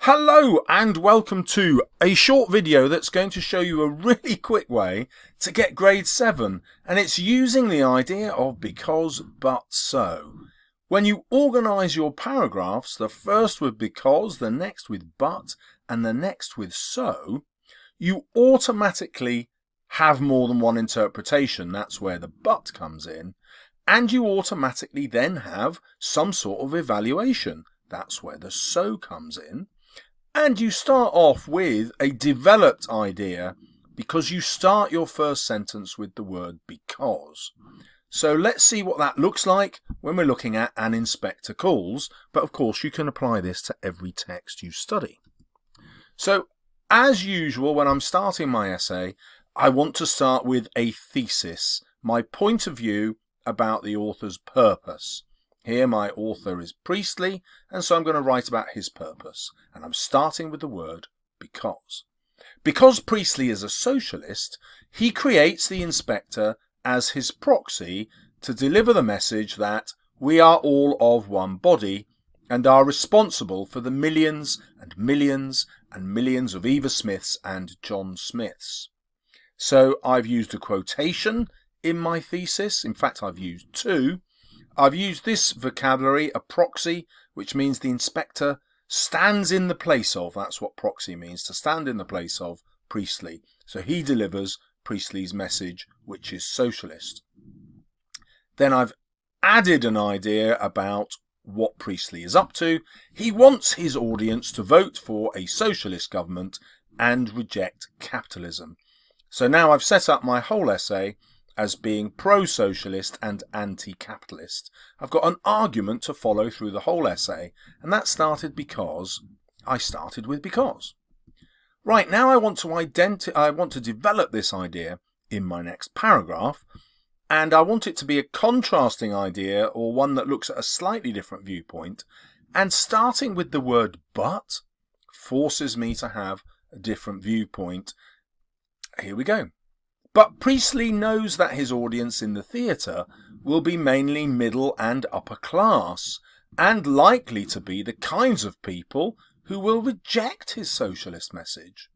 Hello and welcome to a short video that's going to show you a really quick way to get grade 7, and it's using the idea of because, but, so. When you organise your paragraphs, the first with because, the next with but, and the next with so, you automatically have more than one interpretation. That's where the but comes in, and you automatically then have some sort of evaluation. That's where the so comes in. And you start off with a developed idea because you start your first sentence with the word because. So let's see what that looks like when we're looking at an inspector calls, but of course you can apply this to every text you study. So as usual, when I'm starting my essay, I want to start with a thesis, my point of view about the author's purpose. Here my author is Priestley, and so I'm going to write about his purpose. And I'm starting with the word because. Because Priestley is a socialist, he creates the inspector as his proxy to deliver the message that we are all of one body and are responsible for the millions and millions and millions of Eva Smiths and John Smiths. So I've used a quotation in my thesis. In fact, I've used two. I've used this vocabulary, a proxy, which means the inspector stands in the place of, that's what proxy means, to stand in the place of Priestley. So he delivers Priestley's message, which is socialist. Then I've added an idea about what Priestley is up to. He wants his audience to vote for a socialist government and reject capitalism. So now I've set up my whole essay as being pro-socialist and anti-capitalist. I've got an argument to follow through the whole essay, and that started because I started with because. Right, now I want to develop this idea in my next paragraph, and I want it to be a contrasting idea or one that looks at a slightly different viewpoint, and starting with the word but forces me to have a different viewpoint. Here we go. But Priestley knows that his audience in the theatre will be mainly middle and upper class, and likely to be the kinds of people who will reject his socialist message.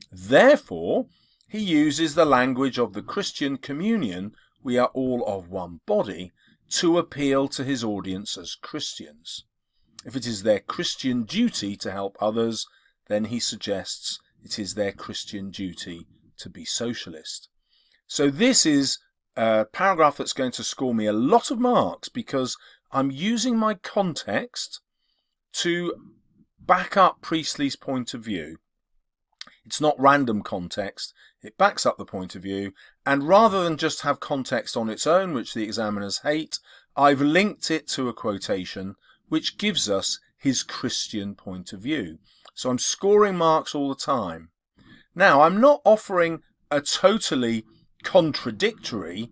Therefore, he uses the language of the Christian communion, we are all of one body, to appeal to his audience as Christians. If it is their Christian duty to help others, then he suggests it is their Christian duty to be socialist. So this is a paragraph that's going to score me a lot of marks because I'm using my context to back up Priestley's point of view. It's not random context, it backs up the point of view, and rather than just have context on its own, which the examiners hate, I've linked it to a quotation which gives us his Christian point of view. So I'm scoring marks all the time. Now, I'm not offering a totally contradictory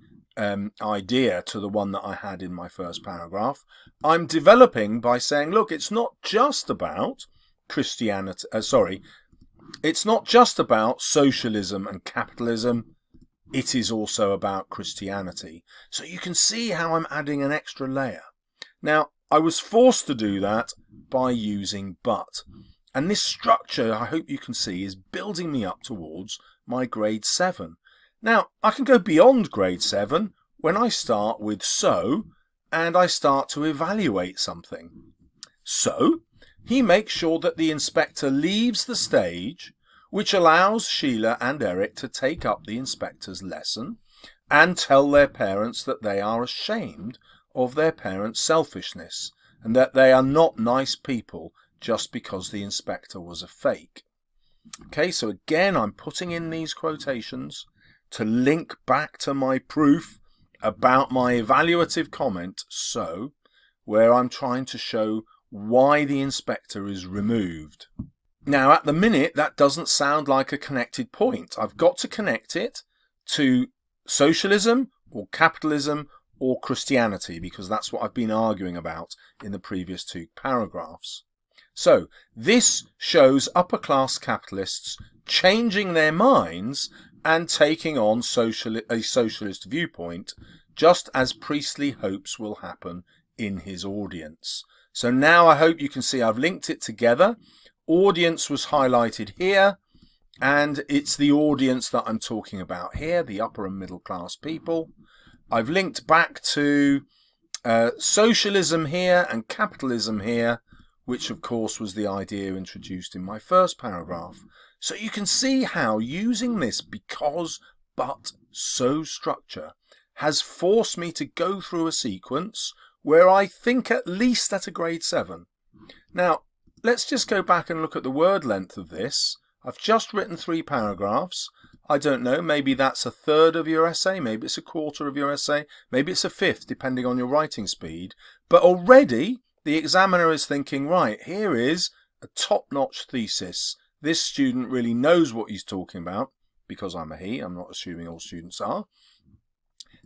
idea to the one that I had in my first paragraph. I'm developing by saying, look, it's not just about Christianity, it's not just about socialism and capitalism, it is also about Christianity. So you can see how I'm adding an extra layer. Now, I was forced to do that by using but. And this structure, I hope you can see, is building me up towards my grade 7. Now, I can go beyond grade 7 when I start with so, and I start to evaluate something. So, he makes sure that the inspector leaves the stage, which allows Sheila and Eric to take up the inspector's lesson and tell their parents that they are ashamed of their parents' selfishness and that they are not nice people just because the inspector was a fake. Okay, so again, I'm putting in these quotations to link back to my proof about my evaluative comment, so, where I'm trying to show why the inspector is removed. Now, at the minute, that doesn't sound like a connected point. I've got to connect it to socialism or capitalism or Christianity, because that's what I've been arguing about in the previous two paragraphs. So, this shows upper-class capitalists changing their minds and taking on a socialist viewpoint, just as Priestley hopes will happen in his audience. So now I hope you can see I've linked it together. Audience was highlighted here, and it's the audience that I'm talking about here, the upper and middle class people. I've linked back to socialism here and capitalism here, which of course was the idea introduced in my first paragraph. So you can see how using this because, but, so structure has forced me to go through a sequence where I think at least at a grade 7. Now, let's just go back and look at the word length of this. I've just written 3 paragraphs. I don't know, maybe that's a third of your essay, maybe it's a quarter of your essay, maybe it's a fifth, depending on your writing speed. But already the examiner is thinking, right, here is a top-notch thesis. This student really knows what he's talking about, because I'm a he, I'm not assuming all students are.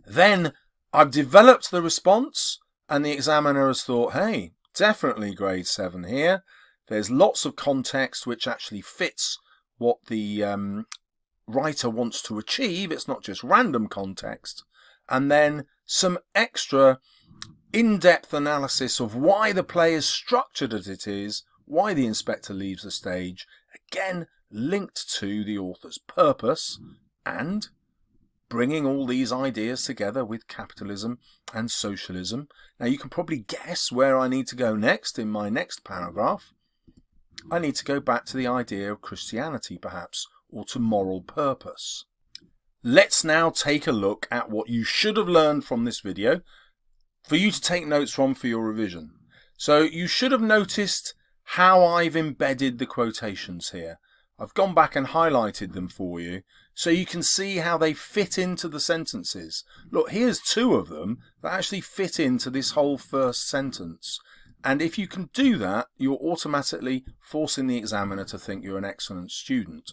Then I've developed the response, and the examiner has thought, hey, definitely grade 7 here. There's lots of context which actually fits what the writer wants to achieve. It's not just random context. And then some extra in-depth analysis of why the play is structured as it is, why the inspector leaves the stage, again linked to the author's purpose, and bringing all these ideas together with capitalism and socialism. Now you can probably guess where I need to go next in my next paragraph. I need to go back to the idea of Christianity perhaps, or to moral purpose. Let's now take a look at what you should have learned from this video for you to take notes from for your revision. So you should have noticed how I've embedded the quotations here. I've gone back and highlighted them for you so you can see how they fit into the sentences. Look, here's 2 of them that actually fit into this whole first sentence. And if you can do that, you're automatically forcing the examiner to think you're an excellent student.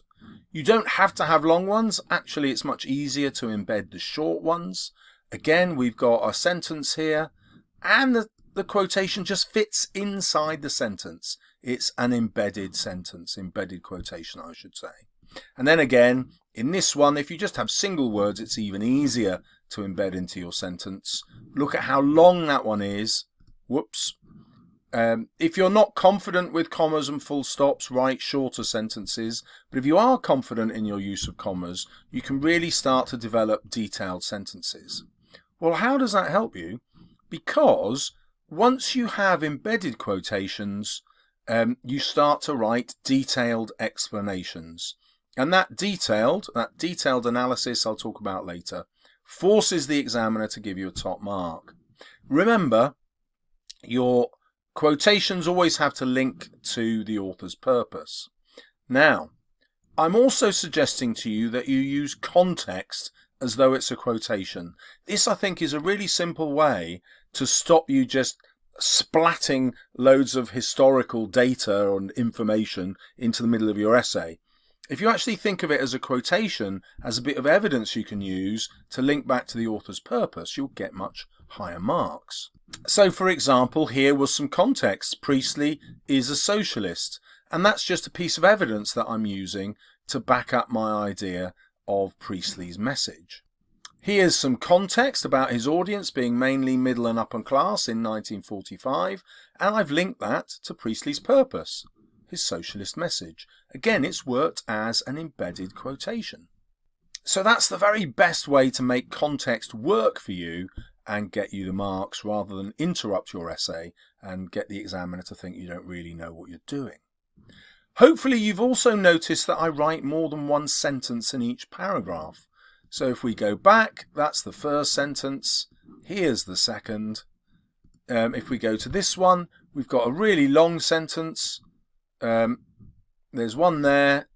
You don't have to have long ones. Actually, it's much easier to embed the short ones. Again, we've got a sentence here, and the quotation just fits inside the sentence. It's an embedded sentence, embedded quotation, I should say. And then again, in this one, if you just have single words, it's even easier to embed into your sentence. Look at how long that one is. Whoops. If you're not confident with commas and full stops, write shorter sentences. But if you are confident in your use of commas, you can really start to develop detailed sentences. Well, how does that help you? Because once you have embedded quotations, you start to write detailed explanations. And that detailed analysis I'll talk about later forces the examiner to give you a top mark. Remember, your quotations always have to link to the author's purpose. Now, I'm also suggesting to you that you use context as though it's a quotation. This, I think, is a really simple way to stop you just splatting loads of historical data and information into the middle of your essay. If you actually think of it as a quotation, as a bit of evidence you can use to link back to the author's purpose, you'll get much higher marks. So, for example, here was some context. Priestley is a socialist, and that's just a piece of evidence that I'm using to back up my idea of Priestley's message. Here's some context about his audience being mainly middle and upper class in 1945, and I've linked that to Priestley's purpose, his socialist message. Again, it's worked as an embedded quotation. So that's the very best way to make context work for you and get you the marks, rather than interrupt your essay and get the examiner to think you don't really know what you're doing. Hopefully you've also noticed that I write more than one sentence in each paragraph. So if we go back, that's the first sentence, here's the second. If we go to this one, we've got a really long sentence. There's one there,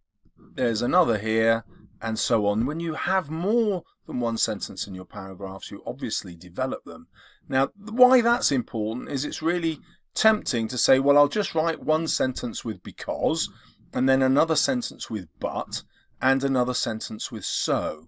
there's another here, and so on. When you have more than one sentence in your paragraphs, you obviously develop them. Now, why that's important is it's really tempting to say, well, I'll just write one sentence with because, and then another sentence with but, and another sentence with so.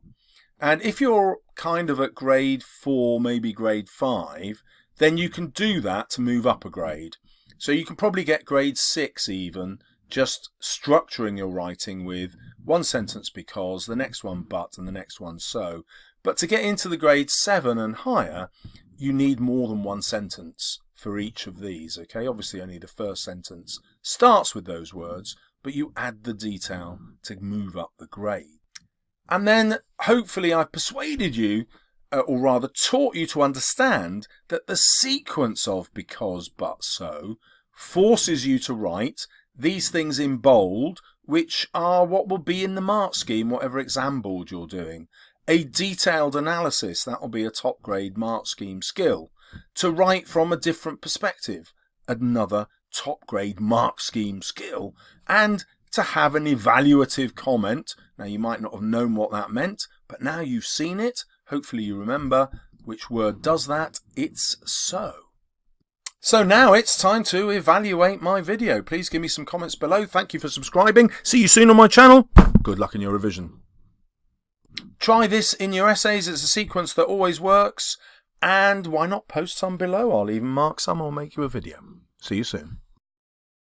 And if you're kind of at grade 4, maybe grade 5, then you can do that to move up a grade. So you can probably get grade 6 even, just structuring your writing with one sentence because, the next one but, and the next one so. But to get into the grade 7 and higher, you need more than one sentence for each of these. Okay, obviously only the first sentence starts with those words, but you add the detail to move up the grade. And then hopefully I've persuaded you, or rather taught you to understand that the sequence of because, but, so forces you to write these things in bold, which are what will be in the mark scheme, whatever exam board you're doing. A detailed analysis, that will be a top grade mark scheme skill. To write from a different perspective, another top grade mark scheme skill. And to have an evaluative comment. Now you might not have known what that meant, but now you've seen it. Hopefully you remember which word does that. It's so. So now it's time to evaluate my video. Please give me some comments below. Thank you for subscribing. See you soon on my channel. Good luck in your revision. Try this in your essays. It's a sequence that always works. And why not post some below? I'll even mark some or make you a video. See you soon.